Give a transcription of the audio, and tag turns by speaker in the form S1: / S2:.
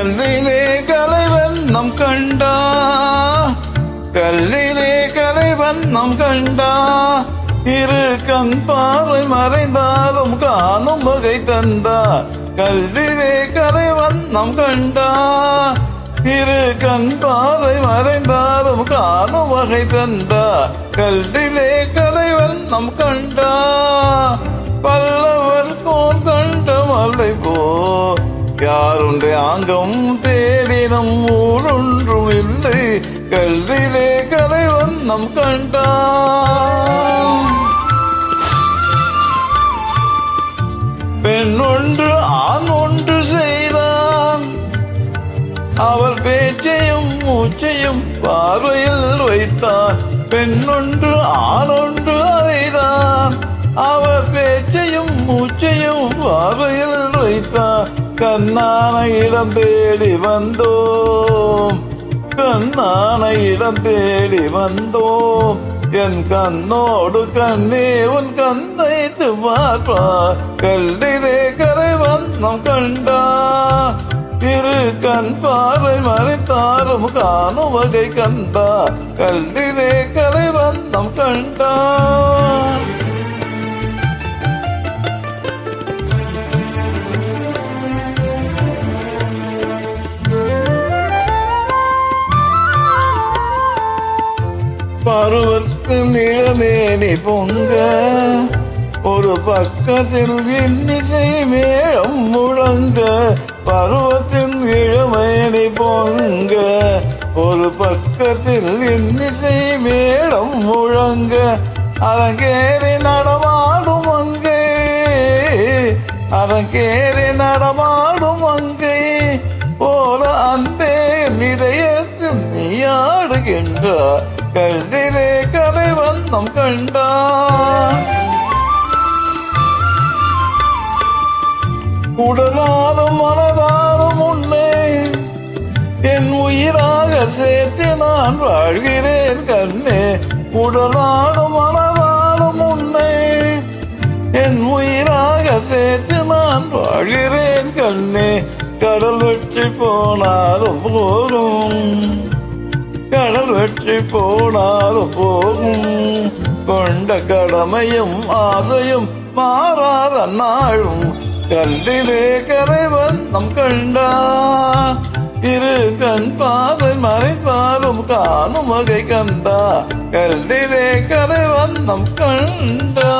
S1: கல்லிலே கலைவன் நம் கண்டா, கல்லிலே கலைவன் நம் கண்டா. இரு கண் பார்வை மறைந்தாலும் காணும் வகை தந்தா. கல்லிலே கலைவன் நம் கண்டா, இரு கண் பார்வை மறைந்தாலும் காணும் வகை தந்தா. கல்லிலே கலைவன் நம் கண்டா. பல்லவர் கோன் கண்ட மலை போ யாருடைய ஆங்கம் தேடினும் ஊரொன்றும் இல்லை. கல்லிலே கலைவன் நம் கண்டா. பெண் ஒன்று ஆண் ஒன்று செய்தான், அவர் பேச்சையும் மூச்சையும் பார்வையில் வைத்தான். பெண் ஒன்று ஆண் ஒன்று அறிதான், அவர் பேச்சையும் மூச்சையும் பார்வையில் வைத்தான். கண்ணான இடம் தேடி வந்தோம், கண்ணான இடம் தேடி வந்தோம். என் கண்ணோடு கண்ணே உன் கண்ணைத்து பார்ப்பா. கல்லிலே கரைவன் நம் கண்டா. இரு கண் பார்வை மறைத்தாலும் காணும் வகை கந்தா. கல்லிலே கரைவன் நம் கண்டா. பருவத்தில் இளமேனி பொங்க, ஒரு பக்கத்தில் இன்னிசை மேளம் முழங்க. பருவத்தில் இளமேனி பொங்க, ஒரு பக்கத்தில் இன்னிசை மேளம் முழங்க. அரங்கேறி நடமாடும் அங்கே, அரங்கேறி நடமாடும் அங்கே. போல அன்பே இதயத்தில் நீயாடுகின்றார். கல்லிலே கலைவன் நம் கண்டா. உடலாலும் மனதாலும் உன்னை என் உயிராக சேர்த்து நான் வாழ்கிறேன் கண்ணே. உடலாலும் மனதாலும் உன்னை என் உயிராக சேர்த்து நான் வாழ்கிறேன் கண்ணே. கடல் வெற்றி போனாலும் போகும், கடல் வெற்றி போனாலும் போகும். கொண்ட கடமையும் ஆசையும் மாறாத நாளும். கல்லிலே கரைவன் நம் கண்டா. இரு கண் பார்வை மறைத்தாலும் காணும் வகை கந்தா. கல்லிலே கரைவன் நம் கண்டா.